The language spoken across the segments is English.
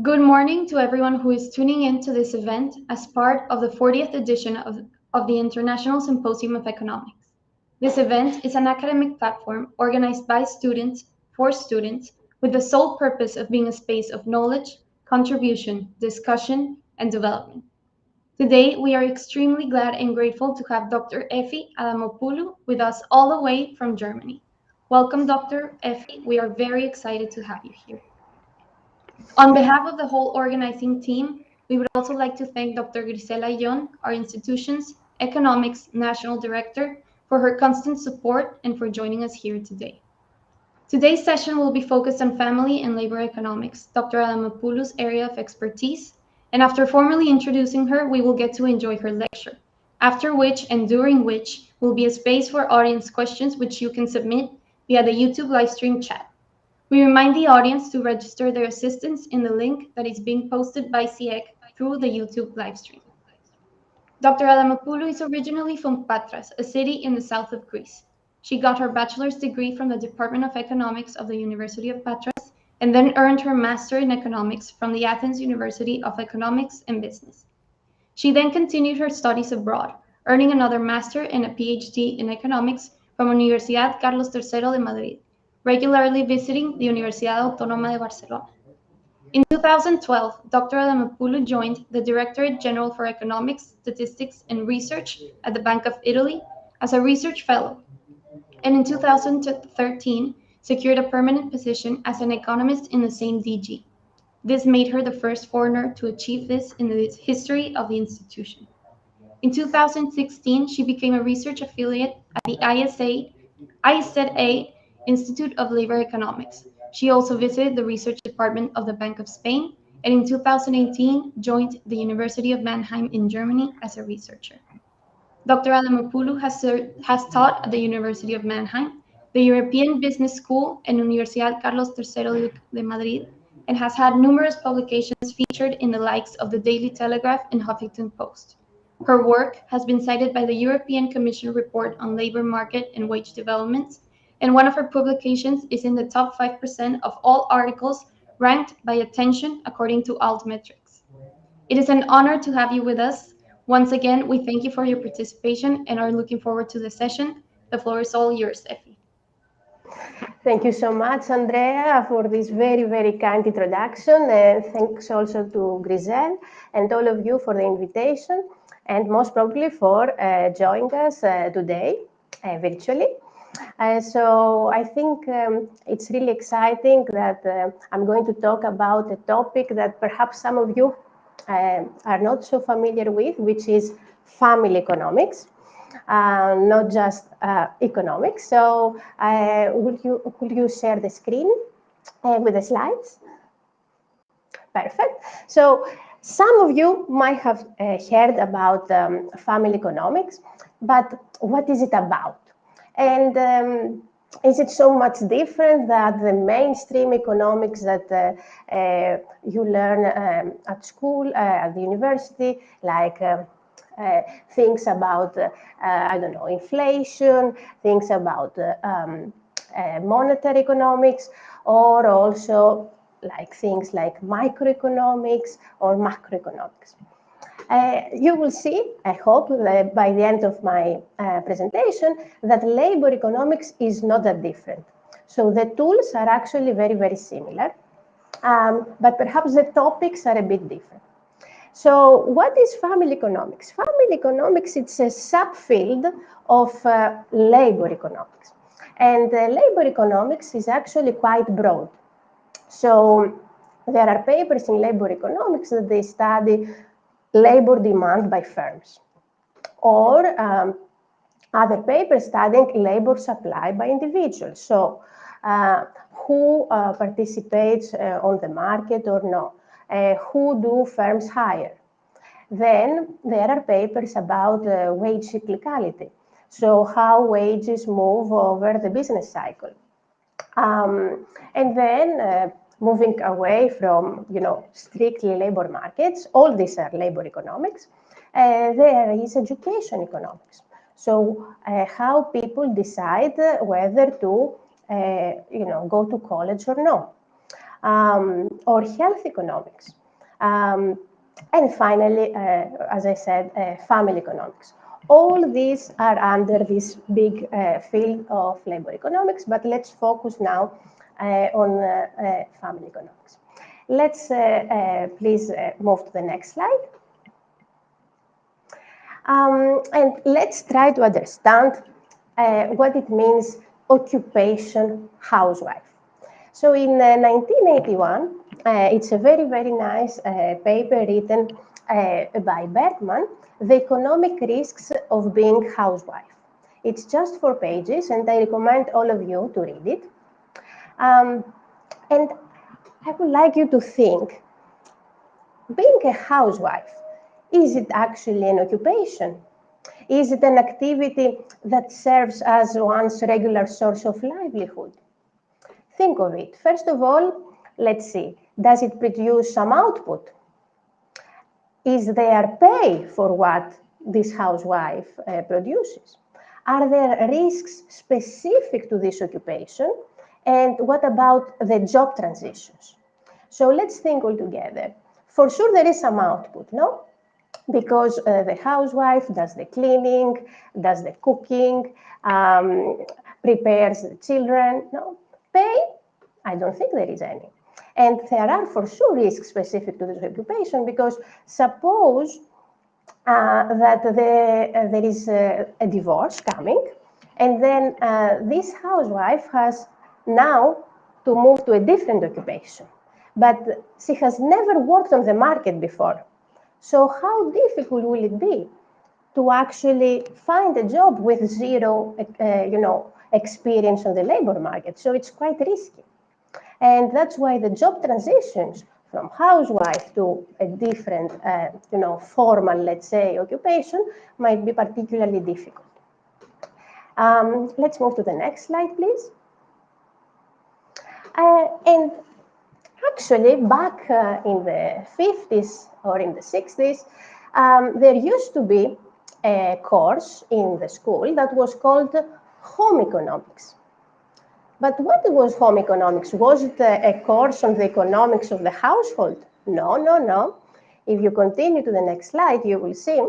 Good morning to everyone who is tuning in to this event as part of the 40th edition of the International Symposium of Economics. This event is an academic platform organized by students for students with the sole purpose of being a space of knowledge, contribution, discussion, and development. Today, we are extremely glad and grateful to have Dr. Effrosyni Adamopoulou with us all the way from Germany. Welcome, Dr. Effy. We are very excited to have you here. On behalf of the whole organizing team, we would also like to thank Dr. Grisela Yon, our institution's Economics National Director, for her constant support and for joining us here today. Today's session will be focused on family and labor economics, Dr. Adamopoulou's area of expertise, and after formally introducing her, we will get to enjoy her lecture, after which and during which will be a space for audience questions which you can submit via the YouTube livestream chat. We remind the audience to register their assistance in the link that is being posted by SIEC through the YouTube livestream. Dr. Adamopoulou is originally from Patras, a city in the south of Greece. She got her bachelor's degree from the Department of Economics of the University of Patras and then earned her master in economics from the Athens University of Economics and Business. She then continued her studies abroad, earning another master and a PhD in economics from Universidad Carlos III de Madrid, regularly visiting the Universidad Autónoma de Barcelona. In 2012, Dr. Adamopoulou joined the Directorate General for Economics, Statistics, and Research at the Bank of Italy as a research fellow, and in 2013 secured a permanent position as an economist in the same DG. This made her the first foreigner to achieve this in the history of the institution. In 2016, she became a research affiliate at the ISEA Institute of Labor Economics. She also visited the research department of the Bank of Spain, and in 2018 joined the University of Mannheim in Germany as a researcher. Dr. Adamopoulou has taught at the University of Mannheim, the European Business School, and Universidad Carlos III de Madrid, and has had numerous publications featured in the likes of the Daily Telegraph and Huffington Post. Her work has been cited by the European Commission report on labor market and wage developments, and one of her publications is in the top 5% of all articles ranked by attention according to Altmetrics. It is an honor to have you with us. Once again, we thank you for your participation and are looking forward to the session. The floor is all yours, Effy. Thank you so much, Andrea, for this very, very kind introduction. And thanks also to Grisel and all of you for the invitation, and most probably for joining us today virtually. So I think it's really exciting that I'm going to talk about a topic that perhaps some of you are not so familiar with, which is family economics. Not just economics. So will you share the screen with the slides? Perfect. So some of you might have heard about family economics, but what is it about? And is it so much different than the mainstream economics that you learn at school, at the university, like things about, I don't know, inflation, things about monetary economics, or also like things like microeconomics or macroeconomics. You will see, I hope, by the end of my presentation, that labor economics is not that different. So the tools are actually very, very similar, but perhaps the topics are a bit different. So what is family economics? Family economics, it's a subfield of labor economics. And labor economics is actually quite broad. So there are papers in labor economics that they study labor demand by firms, or other papers studying labor supply by individuals. So who participates on the market or no? Who do firms hire? Then there are papers about wage cyclicality. So how wages move over the business cycle. And then moving away from, strictly labor markets, all these are labor economics, there is education economics. So how people decide whether to, go to college or no. or health economics. And finally, as I said, family economics. All these are under this big field of labor economics, but let's focus now on family economics. Let's please move to the next slide. And let's try to understand what it means occupation housewife. So in 1981, it's a very, very nice paper written by Bergman, The Economic Risks of Being Housewife. It's just 4 pages, and I recommend all of you to read it. And I would like you to think, being a housewife, is it actually an occupation? Is it an activity that serves as one's regular source of livelihood? Think of it. First of all, let's see, does it produce some output? Is there pay for what this housewife produces? Are there risks specific to this occupation? And what about the job transitions? So let's think all together. For sure, there is some output, no? Because the housewife does the cleaning, does the cooking, prepares the children, no? Pay? I don't think there is any. And there are for sure risks specific to this occupation, because suppose that there is a divorce coming, and then this housewife has now to move to a different occupation. But she has never worked on the market before. So how difficult will it be to actually find a job with zero experience on the labor market? So it's quite risky. And that's why the job transitions from housewife to a different, formal, let's say, occupation might be particularly difficult. Let's move to the next slide, please. And actually, back in the 50s or in the 60s, there used to be a course in the school that was called home economics. But what was home economics? Was it a course on the economics of the household? No, no, no. If you continue to the next slide, you will see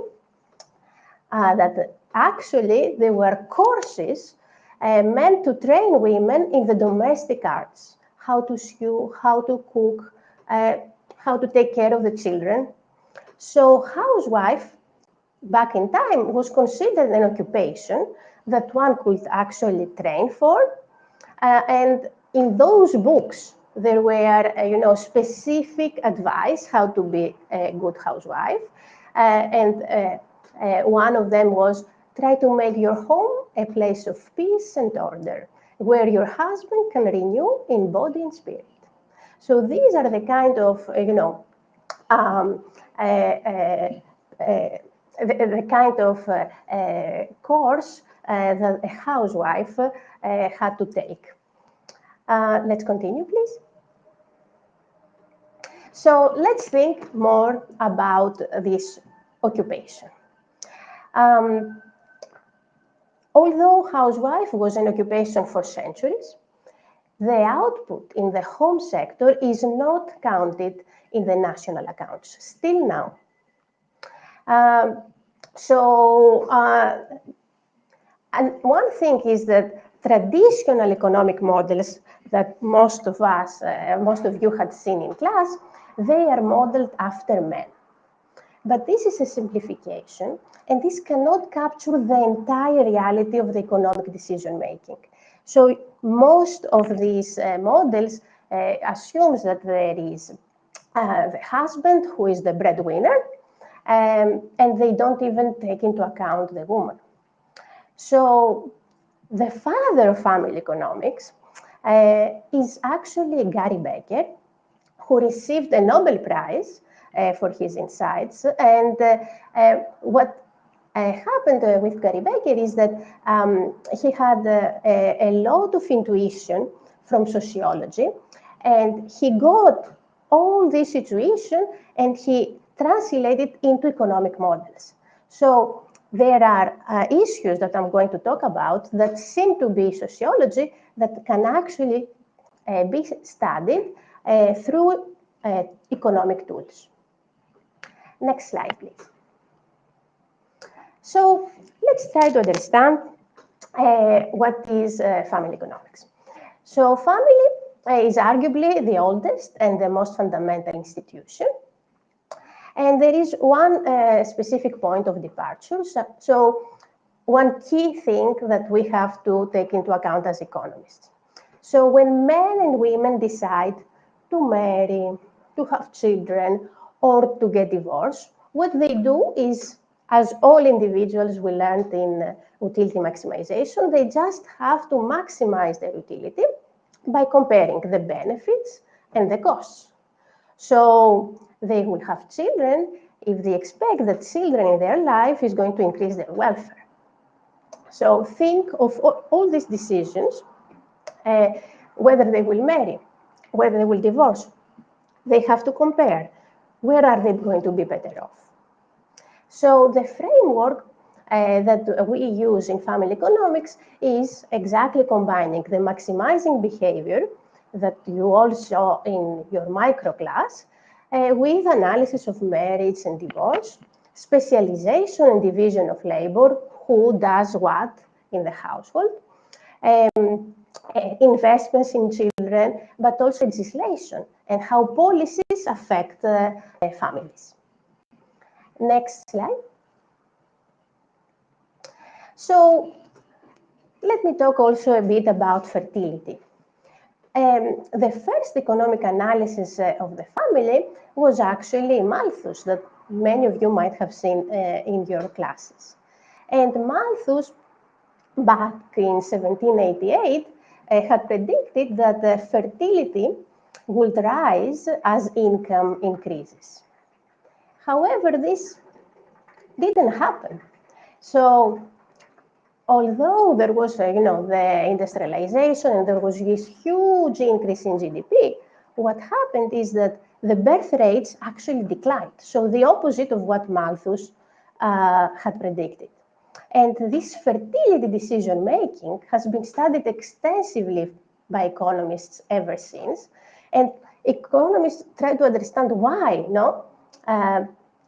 that actually there were courses meant to train women in the domestic arts, how to sew, how to cook, how to take care of the children. So housewife, back in time, was considered an occupation that one could actually train for. And in those books, there were, specific advice how to be a good housewife. And one of them was, try to make your home a place of peace and order, where your husband can renew in body and spirit. So these are the kind of, the kind of course that a housewife had to take. Let's continue, please. So let's think more about this occupation. Although housewife was an occupation for centuries, the output in the home sector is not counted in the national accounts, still now. And one thing is that traditional economic models that most of you had seen in class, they are modeled after men. But this is a simplification, and this cannot capture the entire reality of the economic decision making. So most of these models assumes that there is the husband who is the breadwinner, and they don't even take into account the woman. So the father of family economics is actually Gary Becker, who received a Nobel Prize for his insights. And what happened with Gary Becker is that he had a lot of intuition from sociology, and he got all this situation and he translated into economic models. So there are issues that I'm going to talk about that seem to be sociology that can actually be studied through economic tools. Next slide, please. So let's try to understand what is family economics. So family is arguably the oldest and the most fundamental institution. And there is one specific point of departure. So one key thing that we have to take into account as economists. So when men and women decide to marry, to have children, or to get divorced, what they do is, as all individuals we learned in utility maximization, they just have to maximize their utility by comparing the benefits and the costs. So they will have children if they expect that children in their life is going to increase their welfare. So think of all these decisions, whether they will marry, whether they will divorce. They have to compare. Where are they going to be better off? So the framework that we use in family economics is exactly combining the maximizing behavior that you all saw in your micro class with analysis of marriage and divorce, specialization and division of labor, who does what in the household, investments in children, but also legislation and how policies affect families. Next slide. So let me talk also a bit about fertility. The first economic analysis of the family was actually Malthus, that many of you might have seen in your classes. And Malthus, back in 1788, had predicted that fertility would rise as income increases. However, this didn't happen. So although there was, the industrialization and there was this huge increase in GDP, what happened is that the birth rates actually declined. So the opposite of what Malthus had predicted. And this fertility decision-making has been studied extensively by economists ever since. And economists try to understand why,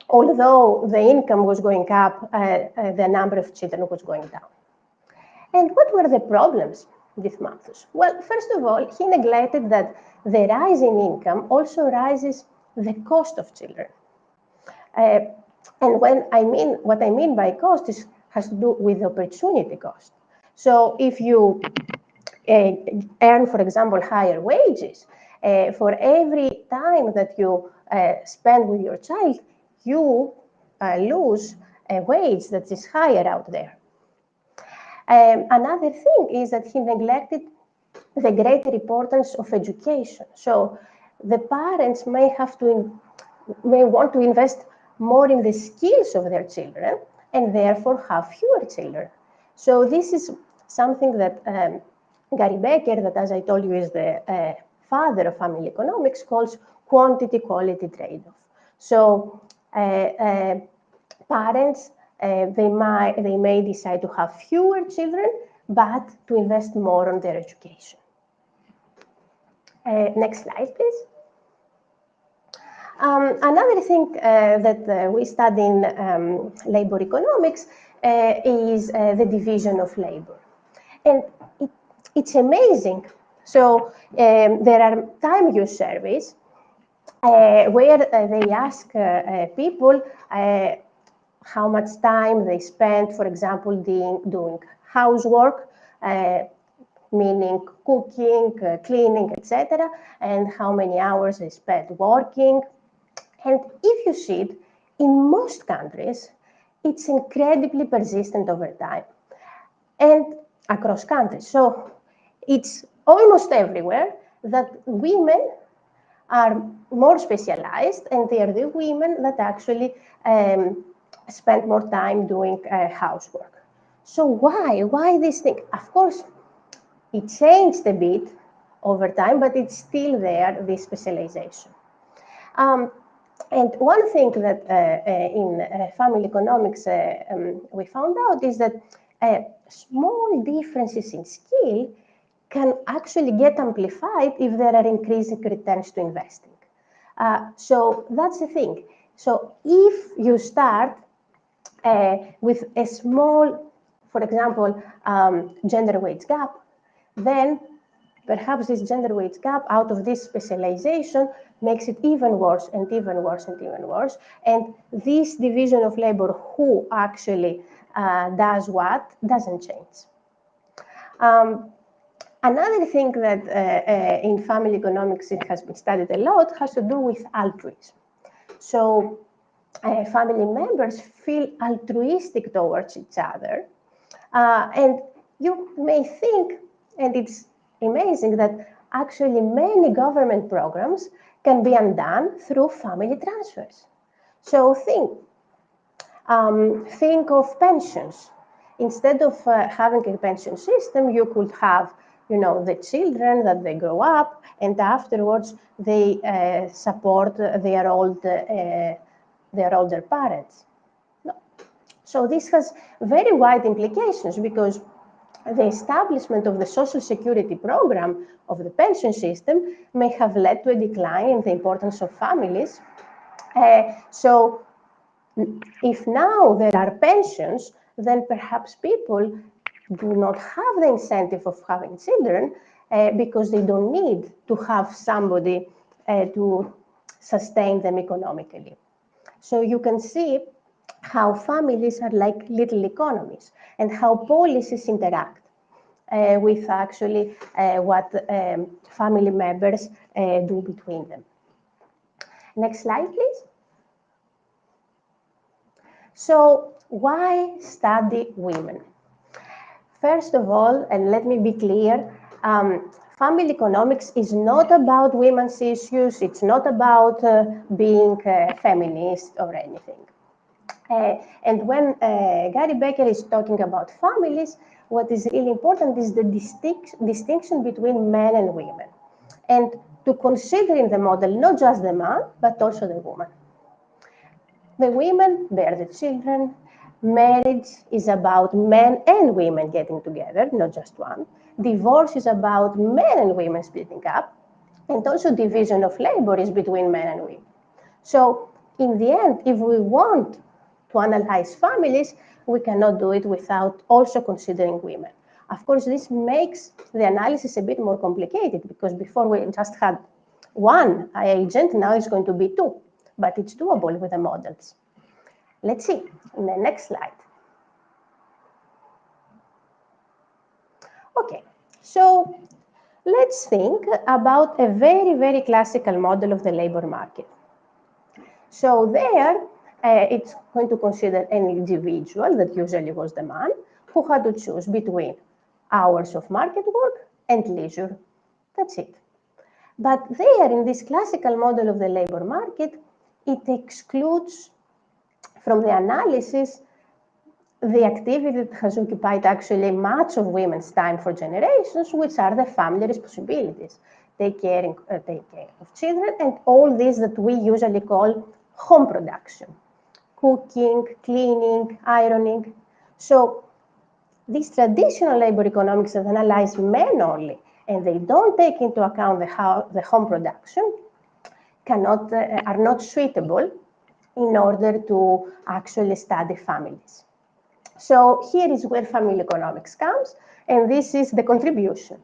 although the income was going up, the number of children was going down. And what were the problems with Malthus? Well, first of all, he neglected that the rise in income also rises the cost of children. And what I mean by cost has to do with opportunity cost. So if you earn, for example, higher wages, for every time that you spend with your child, you lose a wage that is higher out there. Another thing is that he neglected the greater importance of education. So the parents may want to invest more in the skills of their children and therefore have fewer children. So this is something that Gary Becker, that as I told you is the father of family economics, calls quantity-quality trade-off. So parents, they may decide to have fewer children, but to invest more on their education. Next slide, please. Another thing that we study in labor economics is the division of labor. And it's amazing. So there are time use surveys where they ask people how much time they spend, for example, doing housework, meaning cooking, cleaning, etc., and how many hours they spend working. And if you see it, in most countries, it's incredibly persistent over time and across countries. So it's almost everywhere that women are more specialized, and they are the women that actually spend more time doing housework. So why this thing? Of course, it changed a bit over time, but it's still there, this specialization. And one thing that in family economics we found out is that small differences in skill can actually get amplified if there are increasing returns to investing. So that's the thing. So if you start with a small, for example, gender wage gap, then perhaps this gender wage gap out of this specialization makes it even worse and even worse and even worse. And this division of labor, who actually does what, doesn't change. Another thing that in family economics it has been studied a lot has to do with altruism. So family members feel altruistic towards each other. And you may think, and it's amazing, that actually many government programs can be undone through family transfers. So think of pensions. Instead of having a pension system, you could have, the children that they grow up, and afterwards they support their older parents. No. So this has very wide implications, because the establishment of the social security program of the pension system may have led to a decline in the importance of families. So if now there are pensions, then perhaps people do not have the incentive of having children because they don't need to have somebody to sustain them economically. So you can see how families are like little economies, and how policies interact with actually what family members do between them. Next slide, please. So why study women? First of all, and let me be clear, family economics is not about women's issues. It's not about being feminist or anything. And when Gary Becker is talking about families, what is really important is the distinction between men and women, and to consider in the model not just the man, but also the woman. The women bear the children. Marriage is about men and women getting together, not just one. Divorce is about men and women splitting up. And also division of labor is between men and women. So in the end, if we want to analyze families, we cannot do it without also considering women. Of course, this makes the analysis a bit more complicated, because before we just had one agent, now it's going to be two, but it's doable with the models. Let's see in the next slide. Okay, so let's think about a very, very classical model of the labor market. So there, it's going to consider an individual, that usually was the man, who had to choose between hours of market work and leisure. That's it. But there, in this classical model of the labor market, it excludes from the analysis the activity that has occupied actually much of women's time for generations, which are the family responsibilities, take care of children, and all this that we usually call home production, cooking, cleaning, ironing. So these traditional labor economics that analyze men only, and they don't take into account the home production, are not suitable in order to actually study families. So here is where family economics comes, and this is the contribution.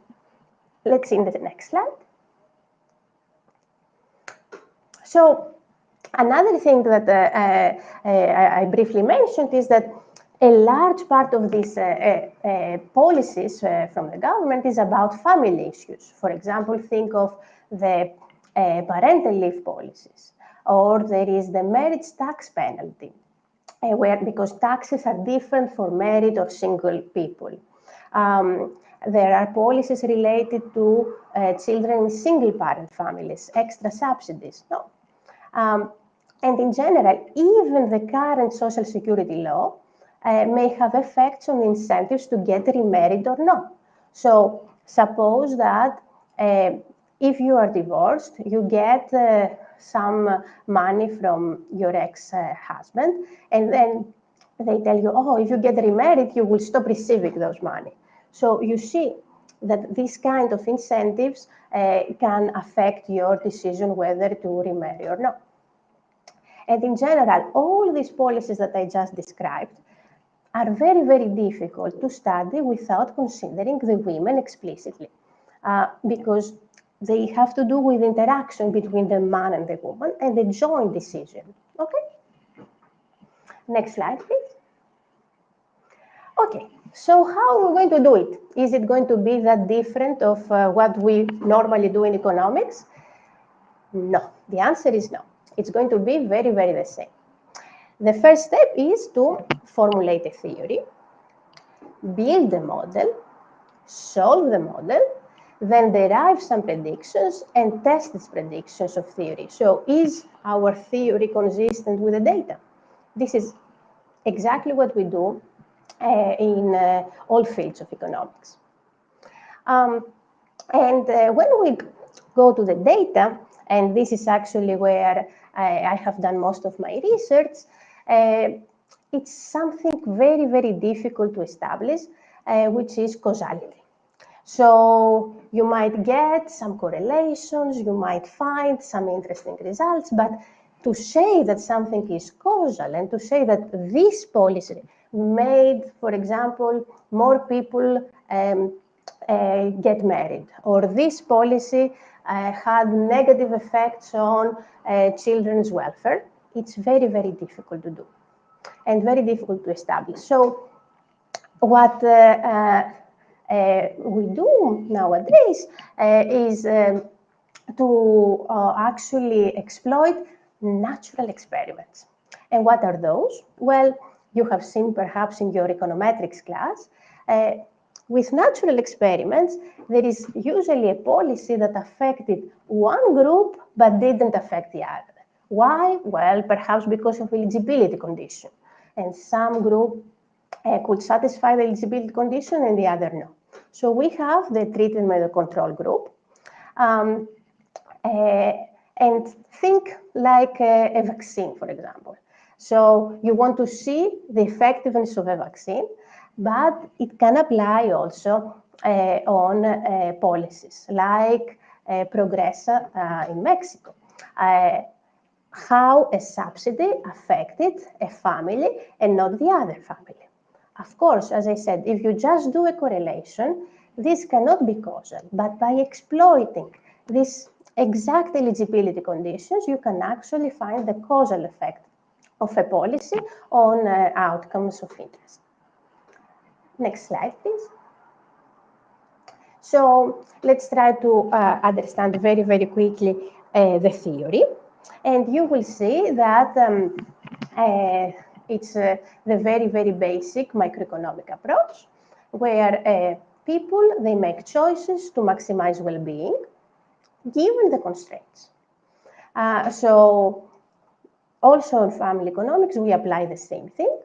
Let's see in the next slide. So another thing that I briefly mentioned is that a large part of these policies from the government is about family issues. For example, think of the parental leave policies, or there is the marriage tax penalty, because taxes are different for married or single people. There are policies related to children in single-parent families, extra subsidies. No. And in general, even the current social security law may have effects on incentives to get remarried or not. So suppose that if you are divorced, you get some money from your ex-husband, and then they tell you, oh, if you get remarried, you will stop receiving those money. So you see that this kind of incentives can affect your decision whether to remarry or not. And in general, all these policies that I just described are very, very difficult to study without considering the women explicitly, because they have to do with interaction between the man and the woman and the joint decision. Okay? Next slide, please. Okay, so how are we going to do it? Is it going to be that different of what we normally do in economics? No, the answer is no. It's going to be very, very the same. The first step is to formulate a theory, build a model, solve the model, then derive some predictions and test these predictions of theory. So is our theory consistent with the data? This is exactly what we do in all fields of economics. And when we go to the data, and this is actually where I have done most of my research, it's something very, very difficult to establish, which is causality. So you might get some correlations, you might find some interesting results, but to say that something is causal and to say that this policy made, for example, more people get married, or this policy had negative effects on children's welfare, it's very, very difficult to do and very difficult to establish. So what we do nowadays is to actually exploit natural experiments. And what are those? Well, you have seen perhaps in your econometrics class, with natural experiments, there is usually a policy that affected one group but didn't affect the other. Why? Well, perhaps because of eligibility condition. And some group could satisfy the eligibility condition and the other no. So we have the treated by the control group. And think like a vaccine, for example. So you want to see the effectiveness of a vaccine, but it can apply also on policies like Progresa in Mexico. How a subsidy affected a family and not the other family. Of course, as I said, if you just do a correlation, this cannot be causal, but by exploiting these exact eligibility conditions, you can actually find the causal effect of a policy on outcomes of interest. Next slide, please. So let's try to understand very, very quickly the theory. And you will see that it's the very, very basic macroeconomic approach, where people, they make choices to maximize well-being, given the constraints. So also in family economics, we apply the same thing.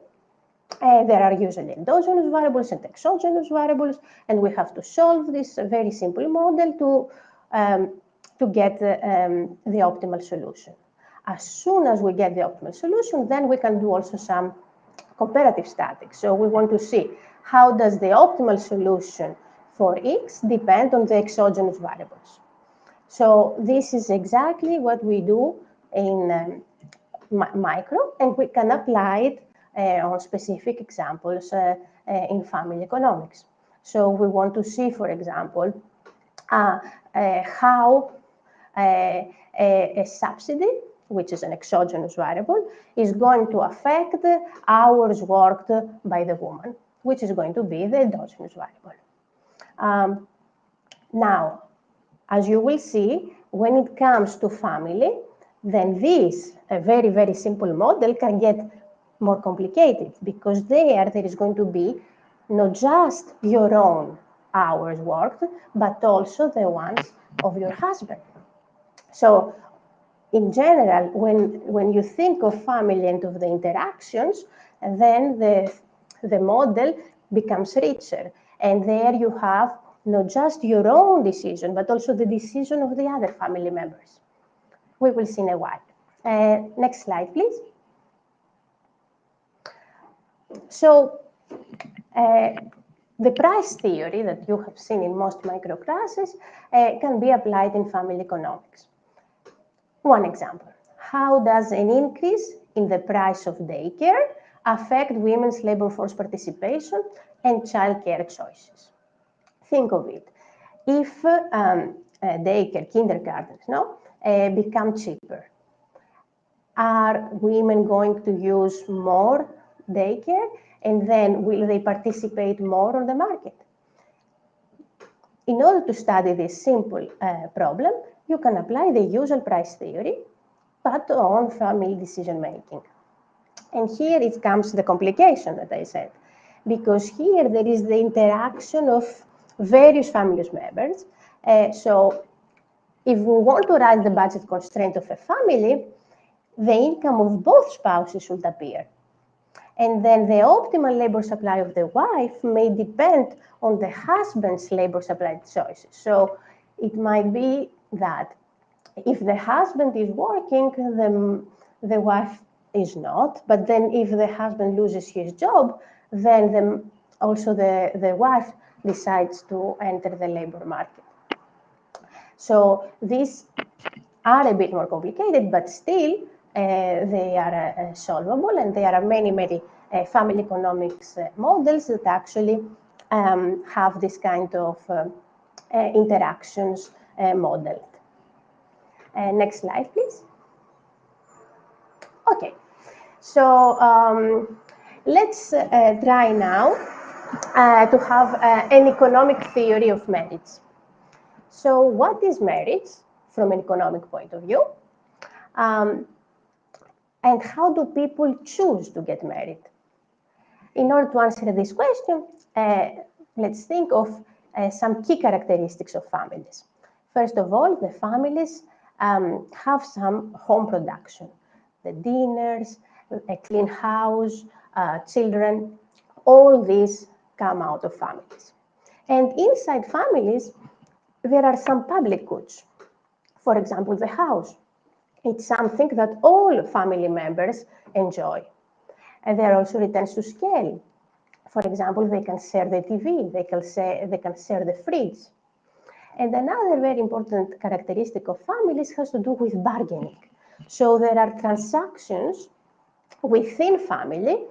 There are usually endogenous variables and exogenous variables, and we have to solve this very simple model to get the optimal solution. As soon as we get the optimal solution, then we can do also some comparative statics. So we want to see how does the optimal solution for X depend on the exogenous variables. So this is exactly what we do in micro, and we can apply it on specific examples in family economics. So we want to see, for example, how a subsidy, which is an exogenous variable, is going to affect the hours worked by the woman, which is going to be the endogenous variable. Now, as you will see, when it comes to family, then this, a very, very simple model, can get more complicated, because there is going to be not just your own hours worked, but also the ones of your husband. So in general, when you think of family and of the interactions, then the model becomes richer. And there you have not just your own decision, but also the decision of the other family members. We will see in a while. Next slide, please. the price theory that you have seen in most micro classes can be applied in family economics. One example, how does an increase in the price of daycare affect women's labor force participation and childcare choices? Think of it. If daycare, kindergartens, become cheaper, are women going to use more daycare, and then will they participate more on the market? In order to study this simple problem, you can apply the usual price theory, but on family decision making. And here it comes the complication that I said, because here there is the interaction of various family members. So if we want to write the budget constraint of a family, the income of both spouses should appear. And then the optimal labor supply of the wife may depend on the husband's labor supply choices. So it might be that if the husband is working, the wife is not. But then if the husband loses his job, then also the wife decides to enter the labor market. So these are a bit more complicated, but still they are solvable, and there are many family economics models that actually have this kind of interactions modeled. Next slide, please. Okay, so let's try now to have an economic theory of merits. So what is merits from an economic point of view? And how do people choose to get married? In order to answer this question, let's think of some key characteristics of families. First of all, the families have some home production. The dinners, a clean house, children, all these come out of families. And inside families, there are some public goods. For example, the house. It's something that all family members enjoy. And there are also returns to scale. For example, they can share the TV, they can share the fridge. And another very important characteristic of families has to do with bargaining. So there are transactions within family,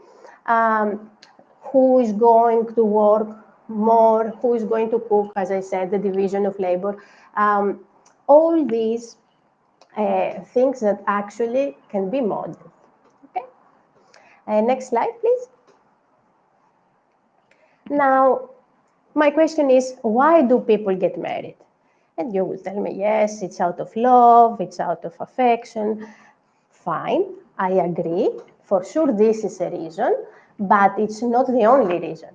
who is going to work more, who is going to cook, as I said, the division of labor. All these things that actually can be modeled. Okay. Next slide, please. Now, my question is, why do people get married? And you will tell me, yes, it's out of love, it's out of affection. Fine, I agree. For sure, this is a reason, but it's not the only reason.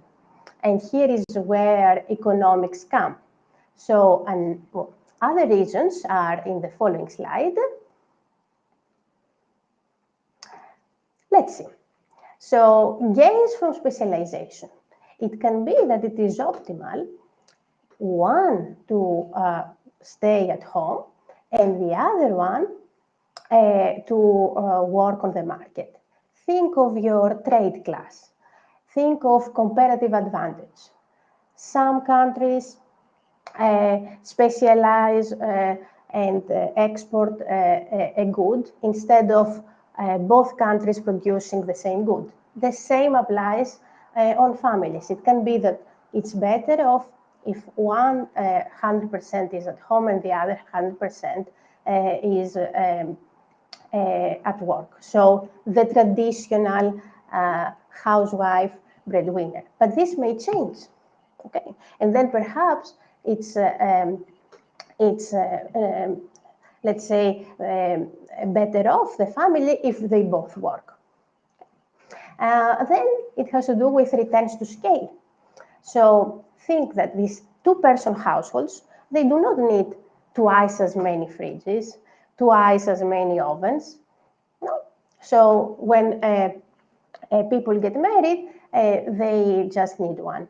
And here is where economics come. So, other reasons are in the following slide. Let's see. So, gains from specialization. It can be that it is optimal, one, to stay at home, and the other one to work on the market. Think of your trade class. Think of comparative advantage. Some countries specialize and export a good instead of both countries producing the same good. The same applies on families. It can be that it's better off if one 100% is at home and the other 100% is at work. So the traditional housewife breadwinner. But this may change, okay? And then perhaps it's let's say, better off the family if they both work. Then it has to do with returns to scale. So think that these two-person households, they do not need twice as many fridges, twice as many ovens. No. So when people get married, they just need one.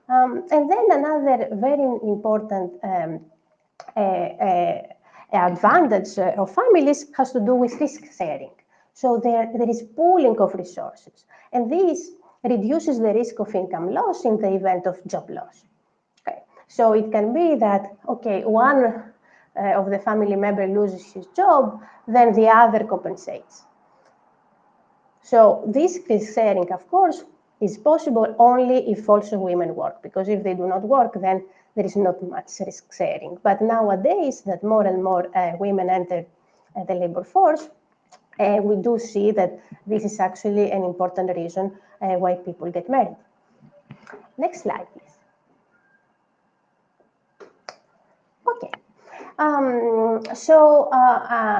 And then another very important advantage of families has to do with risk sharing. So there is pooling of resources. And these reduces the risk of income loss in the event of job loss. Okay. So it can be that, okay, one of the family member loses his job, then the other compensates. So this risk sharing, of course, is possible only if also women work, because if they do not work, then there is not much risk sharing. But nowadays, that more and more women enter the labor force, we do see that this is actually an important reason why people get married. Next slide, please. Okay.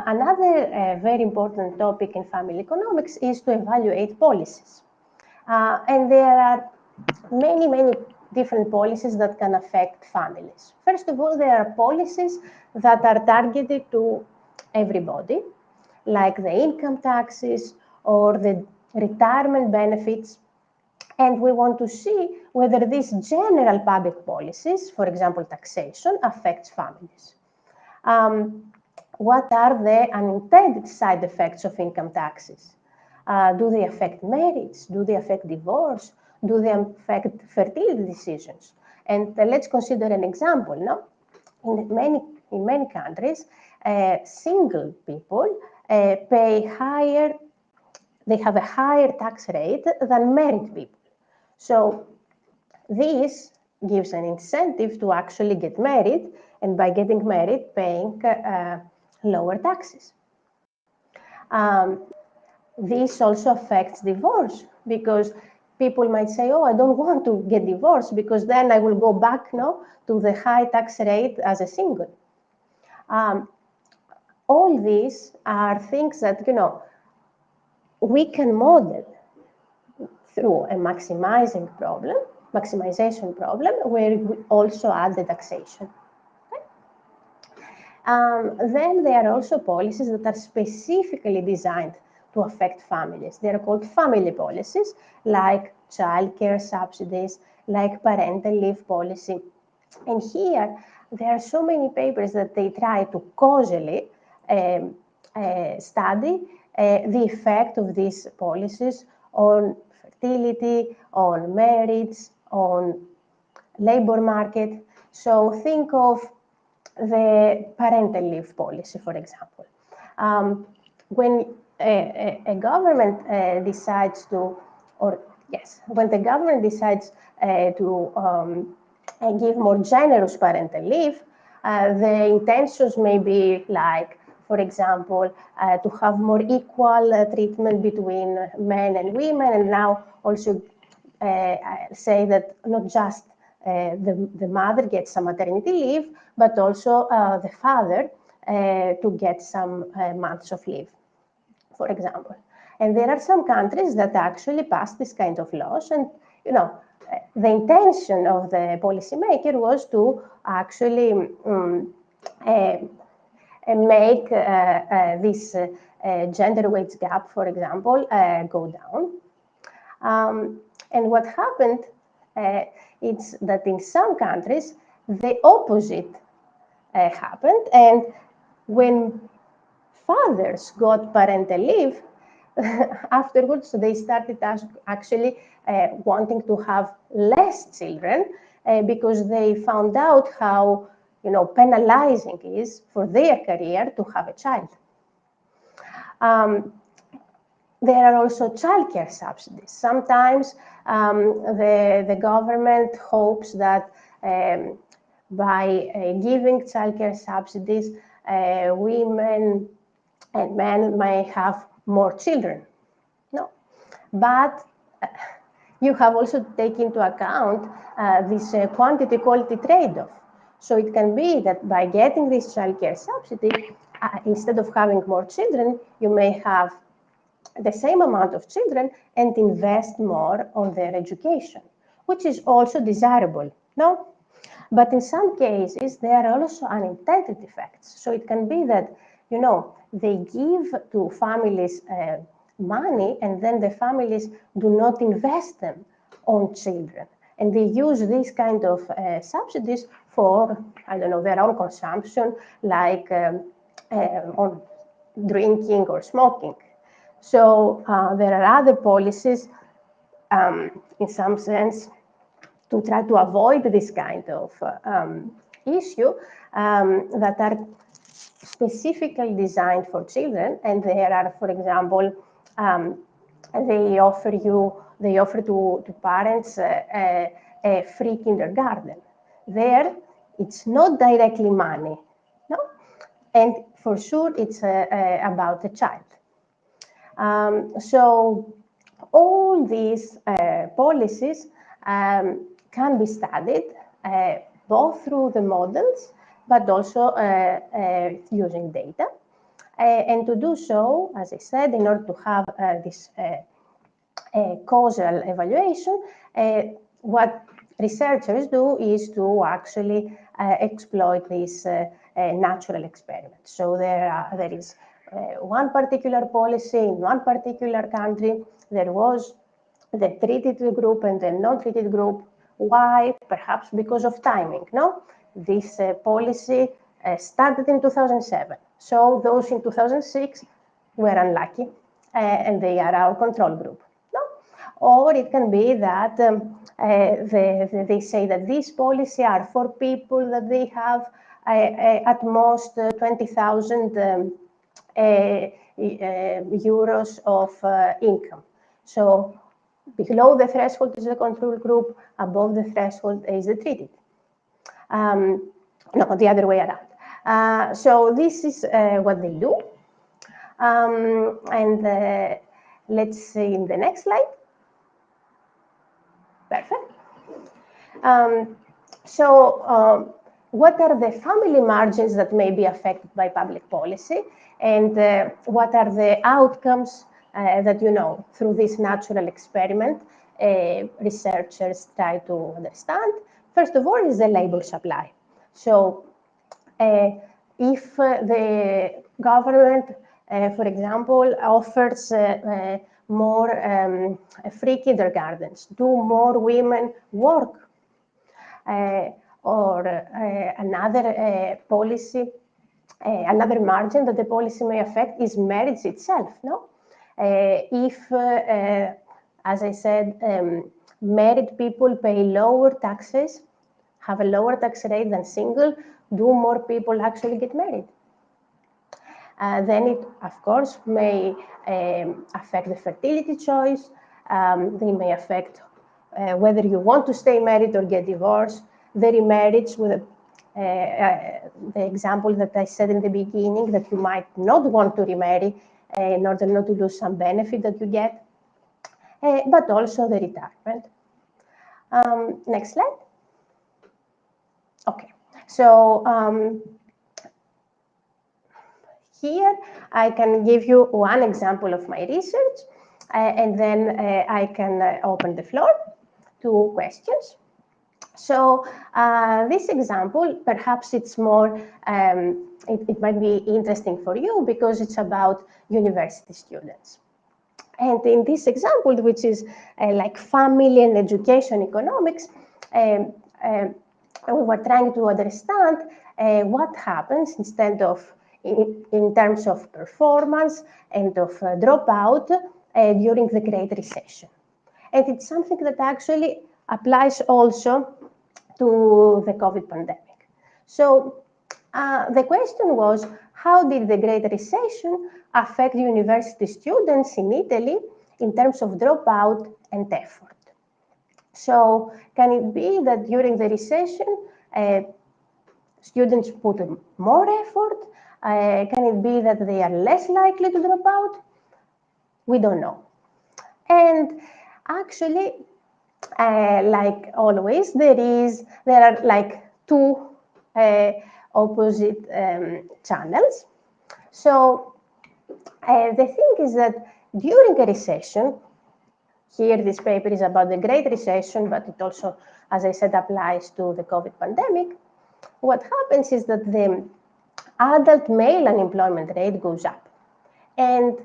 Another very important topic in family economics is to evaluate policies. And there are many different policies that can affect families. First of all, there are policies that are targeted to everybody, like the income taxes or the retirement benefits. And we want to see whether these general public policies, for example, taxation, affects families. What are the unintended side effects of income taxes? Do they affect marriage? Do they affect divorce? Do they affect fertility decisions? And let's consider an example. No? In many countries, single people pay higher, they have a higher tax rate than married people. So this gives an incentive to actually get married, and by getting married, paying lower taxes. This also affects divorce, because people might say, oh, I don't want to get divorced because then I will go back to the high tax rate as a single. All these are things that, we can model through a maximization problem, where we also add the taxation. Okay? Then there are also policies that are specifically designed to affect families. They are called family policies, like childcare subsidies, like parental leave policy. And here, there are so many papers that they try to causally study the effect of these policies on fertility, on marriage, on labor market. So think of the parental leave policy, for example. When a government decides to, when the government decides to give more generous parental leave, the intentions may be like, for example, to have more equal treatment between men and women, and now also say that not just the mother gets some maternity leave, but also the father to get some months of leave, for example. And there are some countries that actually pass this kind of laws, and the intention of the policymaker was to actually make this gender wage gap, for example, go down. And what happened is that in some countries, the opposite happened. And when fathers got parental leave, afterwards they started actually wanting to have less children because they found out how penalizing it is for their career to have a child. There are also childcare subsidies. Sometimes the government hopes that by giving childcare subsidies, women and men may have more children. No, but you have also to take into account this quantity-quality trade-off. So it can be that by getting this childcare subsidy, instead of having more children, you may have the same amount of children and invest more on their education, which is also desirable, no? But in some cases, there are also unintended effects. So it can be that, they give to families money, and then the families do not invest them on children. And they use these kind of subsidies for, their own consumption, like on drinking or smoking. So there are other policies in some sense, to try to avoid this kind of issue that are specifically designed for children. And there are, for example, they offer to parents a free kindergarten. There, it's not directly money, no, and for sure it's about the child. So all these policies can be studied both through the models, but also using data. And to do so, as I said, in order to have this causal evaluation, what researchers do is to actually exploit these natural experiments. So there is one particular policy in one particular country. There was the treated group and the non-treated group. Why? Perhaps because of timing, no? This policy started in 2007. So those in 2006 were unlucky, and they are our control group. No? Or it can be that they say that these policies are for people that they have at most 20,000 euros of income. So below the threshold is the control group, above the threshold is the treated. No, the other way around. So this is what they do. And let's see in the next slide. Perfect. So what are the family margins that may be affected by public policy? And what are the outcomes that, you know, through this natural experiment, researchers try to understand? First of all is the labor supply. So if the government, for example, offers more free kindergartens, do more women work? Or another policy, another margin that the policy may affect is marriage itself, no? If, as I said, married people pay lower taxes, have a lower tax rate than single, do more people actually get married? Then it, of course, may affect the fertility choice. They may affect whether you want to stay married or get divorced. The remarriage, with the example that I said in the beginning, that you might not want to remarry in order not to lose some benefit that you get, but also the retirement. Next slide. Okay, so here I can give you one example of my research, and then I can open the floor to questions. So this example, perhaps it's more, it might be interesting for you because it's about university students. And in this example, which is like family and education economics, we were trying to understand what happens instead of in terms of performance and of dropout during the Great Recession. And it's something that actually applies also to the COVID pandemic. So the question was, how did the Great Recession affect university students in Italy in terms of dropout and effort? So can it be that during the recession, students put more effort? Can it be that they are less likely to drop out? We don't know. And actually, like always, there are like two opposite channels. So the thing is that during a recession, here this paper is about the Great Recession, but it also, as I said, applies to the COVID pandemic. What happens is that the adult male unemployment rate goes up. And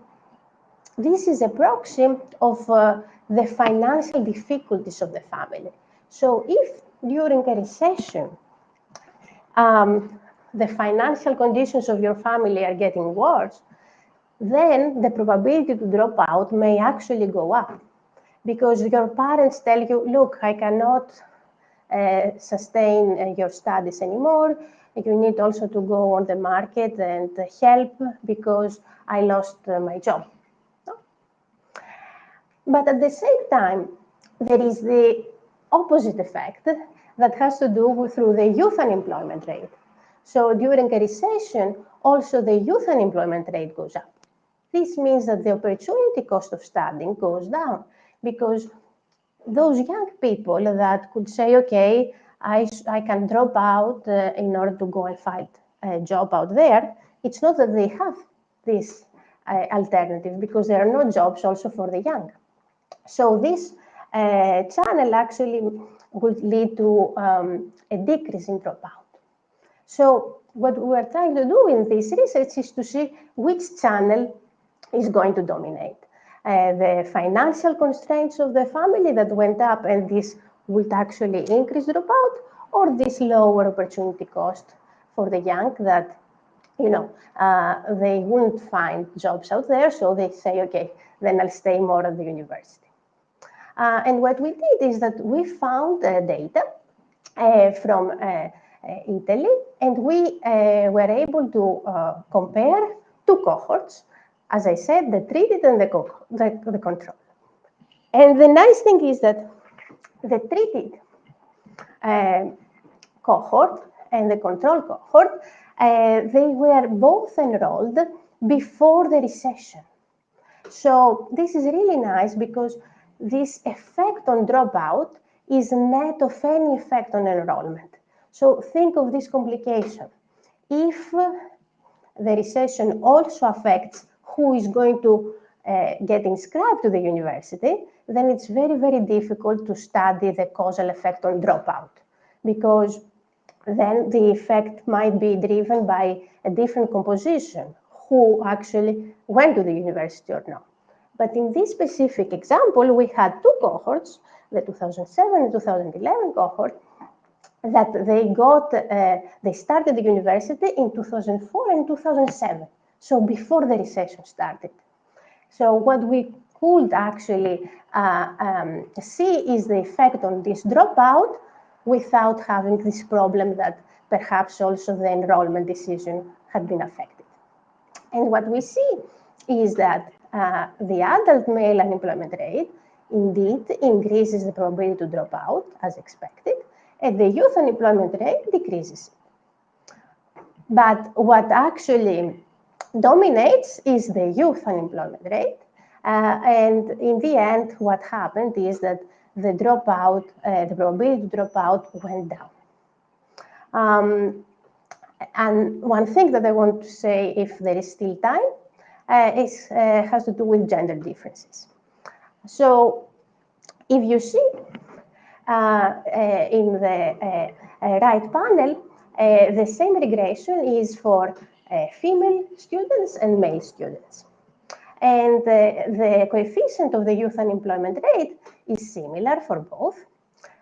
this is a proxy of the financial difficulties of the family. So if during a recession, the financial conditions of your family are getting worse, then the probability to drop out may actually go up. because your parents tell you, look, I cannot sustain your studies anymore. You need also to go on the market and help because I lost my job. No? But at the same time, there is the opposite effect that has to do through the youth unemployment rate. So during a recession, also the youth unemployment rate goes up. This means that the opportunity cost of studying goes down because those young people that could say, okay, I can drop out in order to go and find a job out there, it's not that they have this alternative because there are no jobs also for the young. So this channel actually would lead to a decrease in dropout. So what we are trying to do in this research is to see which channel is going to dominate. The financial constraints of the family that went up and this would actually increase dropout, or this lower opportunity cost for the young that, you know, they wouldn't find jobs out there, so they say, okay, then I'll stay more at the university. And what we did is that we found data from Italy, and we were able to compare two cohorts, as I said, the treated and the control. And the nice thing is that the treated cohort and the control cohort, they were both enrolled before the recession. So this is really nice because this effect on dropout is net of any effect on enrollment. So think of this complication. If the recession also affects who is going to get inscribed to the university, then it's very, very difficult to study the causal effect on dropout, because then the effect might be driven by a different composition, who actually went to the university or not. But in this specific example, we had two cohorts, the 2007 and 2011 cohort, that they started the university in 2004 and 2007, so before the recession started. So what we could actually see is the effect on this dropout without having this problem that perhaps also the enrollment decision had been affected. And what we see is that the adult male unemployment rate indeed increases the probability to drop out as expected, and the youth unemployment rate decreases. But what actually dominates is the youth unemployment rate. And in the end, what happened is that the dropout, the probability to drop out went down. And one thing that I want to say, if there is still time, has to do with gender differences. So if you see in the right panel, the same regression is for female students and male students. And the coefficient of the youth unemployment rate is similar for both,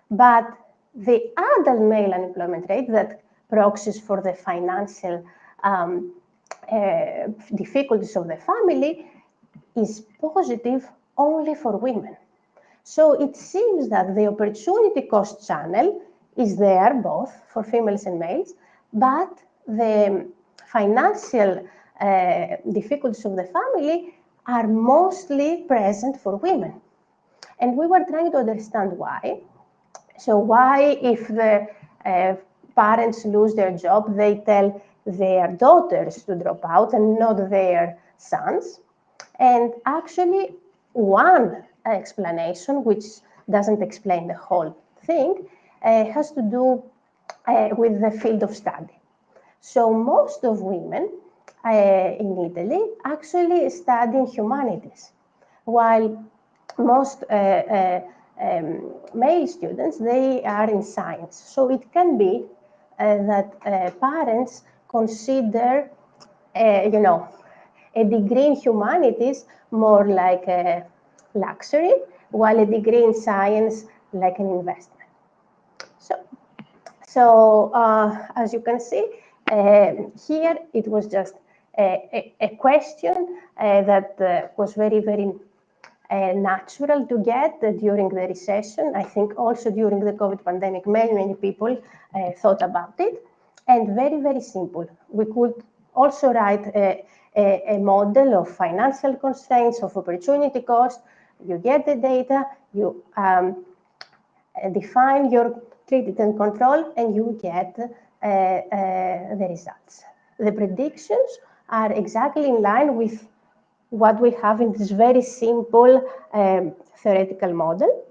but the adult male unemployment rate that proxies for the financial difficulties of the family is positive only for women. So it seems that the opportunity cost channel is there both for females and males, but the financial difficulties of the family are mostly present for women. And we were trying to understand why. So why, if the parents lose their job, they tell their daughters to drop out and not their sons? And actually, one explanation, which doesn't explain the whole thing, has to do with the field of study. So most of women in Italy actually study humanities, while most male students, they are in science. So it can be that parents consider, you know, a degree in humanities more like a luxury, while a degree in science like an investment. So as you can see, here it was just a question that was very, very natural to get during the recession. I think also during the COVID pandemic, many people thought about it, and very simple. We could also write a model of financial constraints, of opportunity cost. You get the data, you define your treated and control, and you get the results. The predictions are exactly in line with what we have in this very simple theoretical model.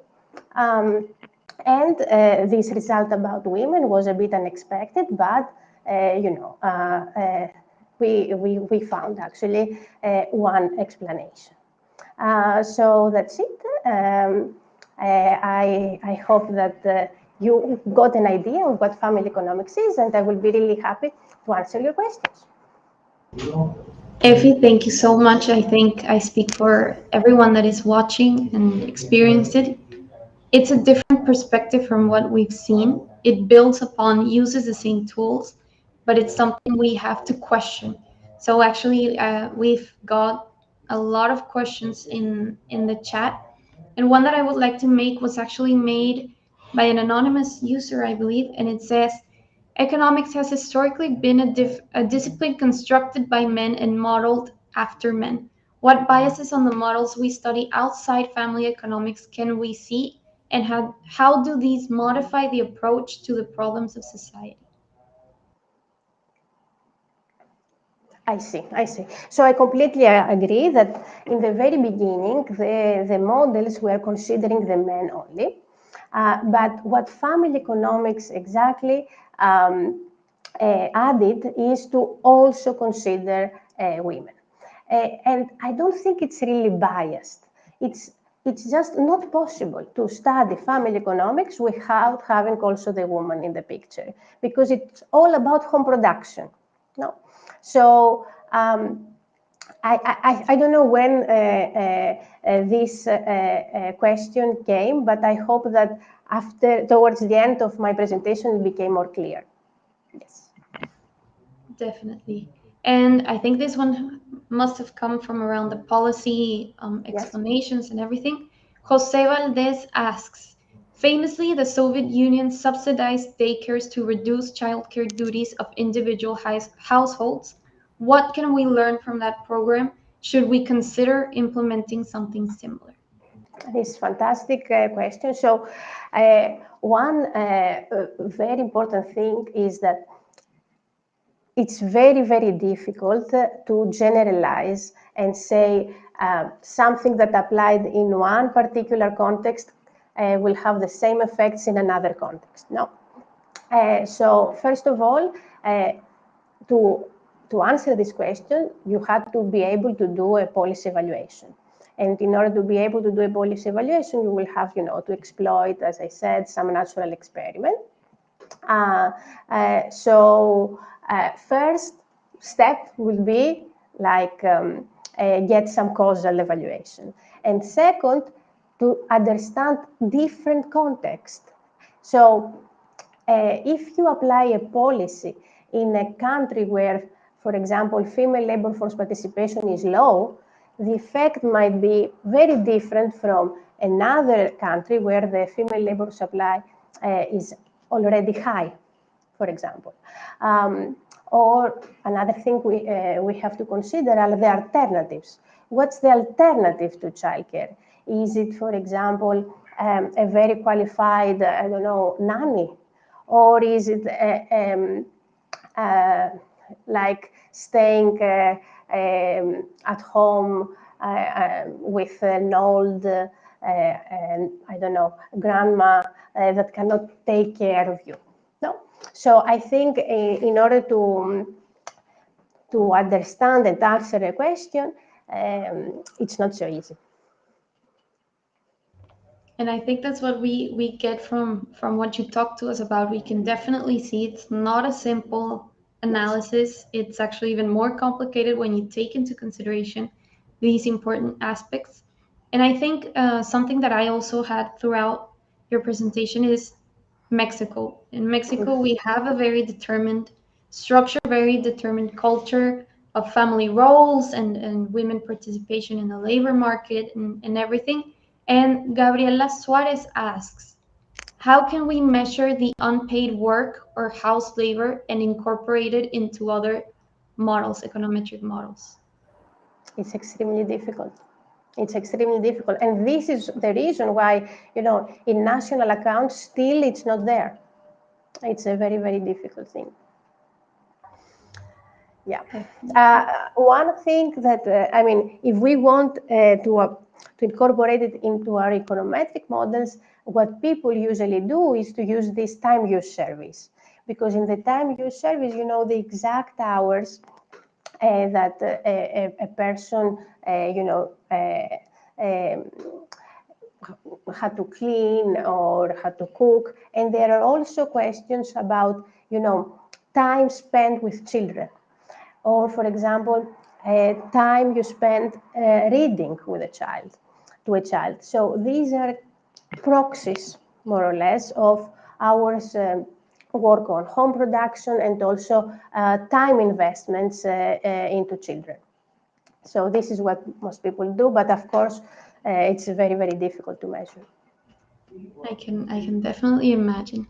And this result about women was a bit unexpected, but we found actually one explanation. So that's it. I hope that you got an idea of what family economics is, and I will be really happy to answer your questions. Effie, thank you so much. I think I speak for everyone that is watching and experienced it. It's a different perspective from what we've seen. It builds upon, uses the same tools, but it's something we have to question. So actually, we've got a lot of questions in the chat. And one that I would like to make was actually made by an anonymous user, I believe, and it says, economics has historically been a discipline constructed by men and modeled after men. What biases on the models we study outside family economics can we see, and how do these modify the approach to the problems of society? I see. So I completely agree that in the very beginning, the models were considering the men only. But what family economics exactly added is to also consider women. And I don't think it's really biased. It's just not possible to study family economics without having also the woman in the picture, because it's all about home production. No? So I don't know when this question came, but I hope that towards the end of my presentation, it became more clear. Yes. Definitely. And I think this one must have come from around the policy explanations Yes. and everything. Jose Valdez asks, famously, the Soviet Union subsidized daycares to reduce childcare duties of individual households. What can we learn from that program? Should we consider implementing something similar? This fantastic question. So one very important thing is that it's very difficult to generalize and say something that applied in one particular context will have the same effects in another context. No. So first of all, to answer this question, you have to be able to do a policy evaluation. And in order to be able to do a policy evaluation, you will have, to exploit, as I said, some natural experiment. First step will be like get some causal evaluation. And second, to understand different context. So if you apply a policy in a country where, for example, female labor force participation is low, the effect might be very different from another country where the female labor supply is already high, for example. Or another thing we have to consider are the alternatives. What's the alternative to childcare? Is it, for example, a very qualified, nanny? Or is it like staying at home with an old, grandma that cannot take care of you? No. So I think in order to understand and answer a question, it's not so easy. And I think that's what we get from what you talked to us about. We can definitely see it's not a simple analysis. It's actually even more complicated when you take into consideration these important aspects. And I think something that I also had throughout your presentation is Mexico. In Mexico, we have a very determined structure, very determined culture family roles and women participation in the labor market and everything. And Gabriela Suarez asks, how can we measure the unpaid work or house labor and incorporate it into other models, econometric models? It's extremely difficult. It's extremely difficult. And this is the reason why, in national accounts, still it's not there. It's a very, very difficult thing. Yeah. One thing that, if we want to incorporate it into our econometric models, what people usually do is to use this time use service. Because in the time use service, you know the exact hours that a person, had to clean or had to cook. And there are also questions about, time spent with children. Or, for example, time you spend reading with a child, to a child. So these are proxies, more or less, of hours work on home production and also time investments into children. So this is what most people do, but of course, it's very, very difficult to measure. I can definitely imagine.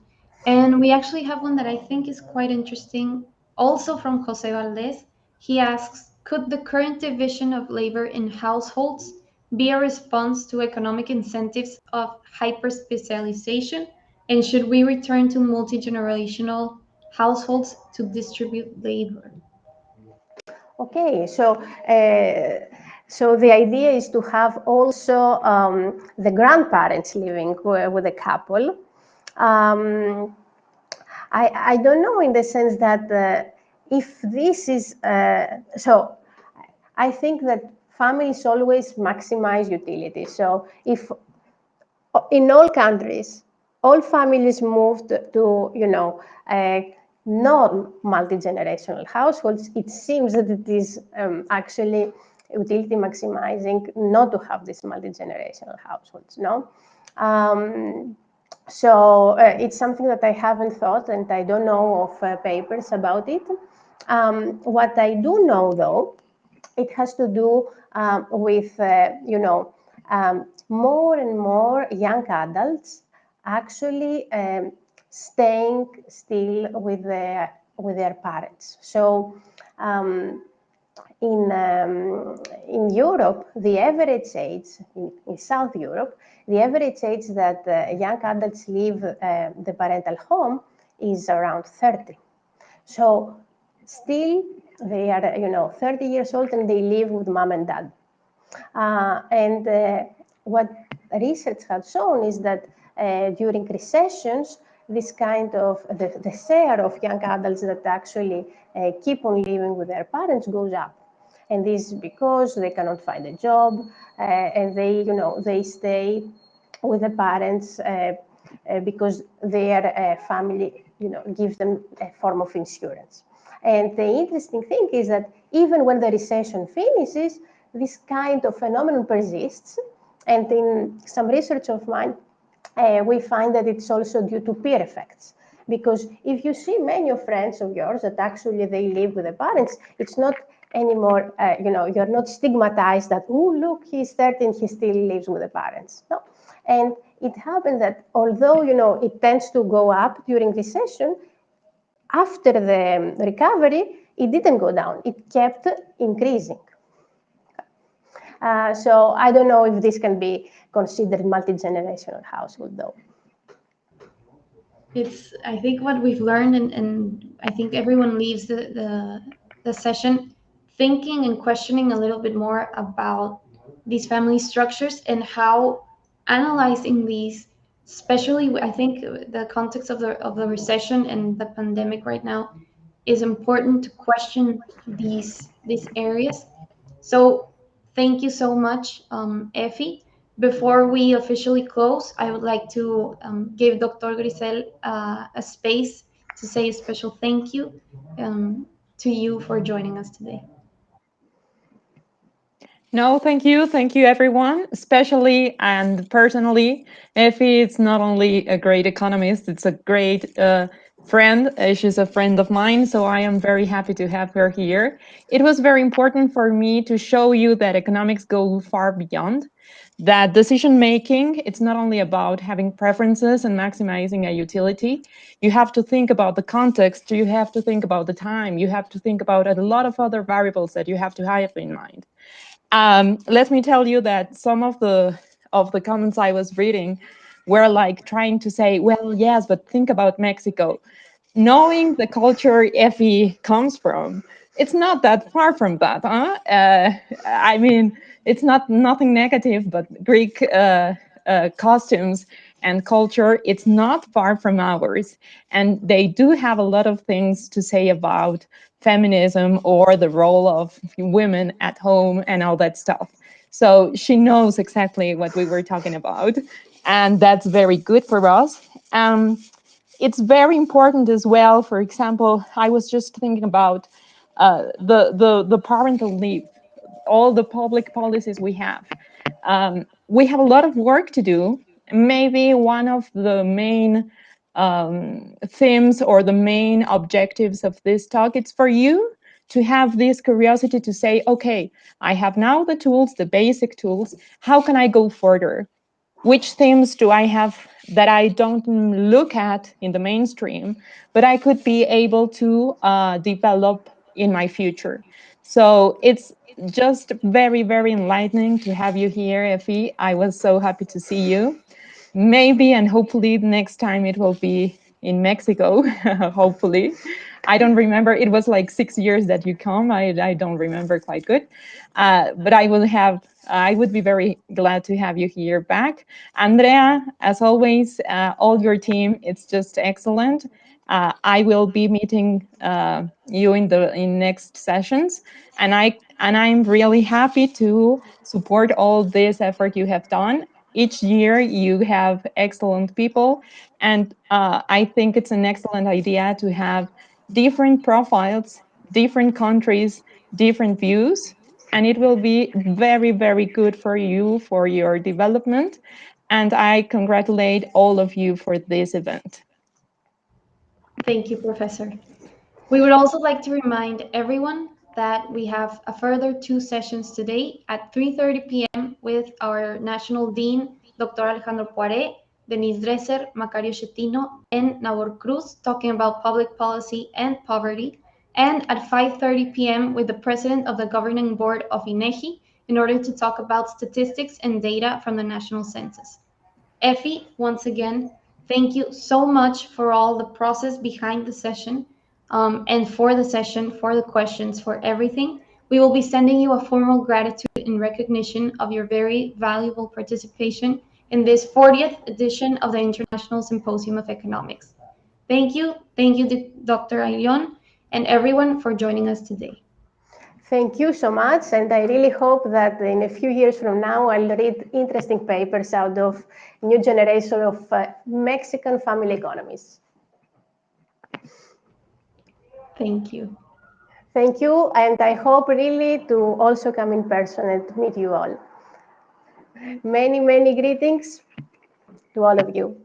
And we actually have one that I think is quite interesting, also from Jose Valdez. He asks, could the current division of labor in households be a response to economic incentives of hyper-specialization? And should we return to multi-generational households to distribute labor? Okay, so the idea is to have also the grandparents living with a couple. I don't know, in the sense that if this is, so I think that families always maximize utility. So if in all countries, all families moved to, non-multi-generational households, it seems that it is actually utility maximizing not to have these multi-generational households, no? So it's something that I haven't thought, and I don't know of papers about it. What I do know, though, it has to do with, more and more young adults actually staying still with their parents. So in Europe, the average age, in South Europe, the average age that young adults leave the parental home is around 30. So still they are, 30 years old and they live with mom and dad. And what research has shown is that during recessions, this kind of, the share of young adults that actually keep on living with their parents goes up. And this is because they cannot find a job and they stay with the parents because their family, gives them a form of insurance. And the interesting thing is that even when the recession finishes, this kind of phenomenon persists. And in some research of mine, we find that it's also due to peer effects. Because if you see many of friends of yours that actually they live with the parents, it's not anymore, you're not stigmatized that, oh, look, he's 30 and he still lives with the parents. No. And it happened that although, it tends to go up during recession, after the recovery, it didn't go down. It kept increasing. So I don't know if this can be considered multi-generational household, though. It's, I think, what we've learned, and I think everyone leaves the session thinking and questioning a little bit more about these family structures and how analyzing these, especially I think the context of the recession and the pandemic right now, is important to question these areas. So thank you so much, Effie. Before we officially close, I would like to give Dr. Grisel a space to say a special thank you to you for joining us today. No, thank you. Thank you, everyone, especially and personally. Effie is not only a great economist, it's a great friend. She's a friend of mine, so I am very happy to have her here. It was very important for me to show you that economics go far beyond that. Decision making, it's not only about having preferences and maximizing a utility. You have to think about the context, you have to think about the time, you have to think about a lot of other variables that you have to have in mind. Let me tell you that some of the comments I was reading were like trying to say, well, yes, but think about Mexico. Knowing the culture Effie comes from, it's not that far from that, huh? I mean, it's nothing negative, but Greek costumes and culture, it's not far from ours. And they do have a lot of things to say about feminism or the role of women at home and all that stuff. So she knows exactly what we were talking about. And that's very good for us. It's very important as well. For example, I was just thinking about the parental leave, all the public policies we have. We have a lot of work to do. Maybe one of the main themes or the main objectives of this talk, it's for you to have this curiosity to say, okay, I have now the tools, the basic tools. How can I go further? Which themes do I have that I don't look at in the mainstream, but I could be able to develop in my future? So it's just very, very enlightening to have you here, Effie. I was so happy to see you. Maybe and hopefully next time it will be in Mexico, hopefully. I don't remember. It was like 6 years that you come. I don't remember quite good. But I would be very glad to have you here back. Andrea, as always, all your team, it's just excellent. I will be meeting you in next sessions, and I'm really happy to support all this effort you have done. Each year you have excellent people, and I think it's an excellent idea to have different profiles, different countries, different views, and it will be very, very good for you, for your development. And I congratulate all of you for this event. Thank you, Professor. We would also like to remind everyone that we have a further 2 sessions today at 3:30 p.m. with our National Dean, Dr. Alejandro Poiré, Denise Dresser, Macario Schettino, and Nabor Cruz, talking about public policy and poverty, and at 5:30 p.m. with the President of the Governing Board of INEGI in order to talk about statistics and data from the National Census. Effie, once again, thank you so much for all the process behind the session, and for the session, for the questions, for everything. We will be sending you a formal gratitude in recognition of your very valuable participation in this 40th edition of the International Symposium of Economics. Thank you, Dr. Edición, and everyone for joining us today. Thank you so much, and I really hope that in a few years from now I'll read interesting papers out of new generation of Mexican family economists. Thank you. Thank you, and I hope really to also come in person and meet you all. Many, many greetings to all of you.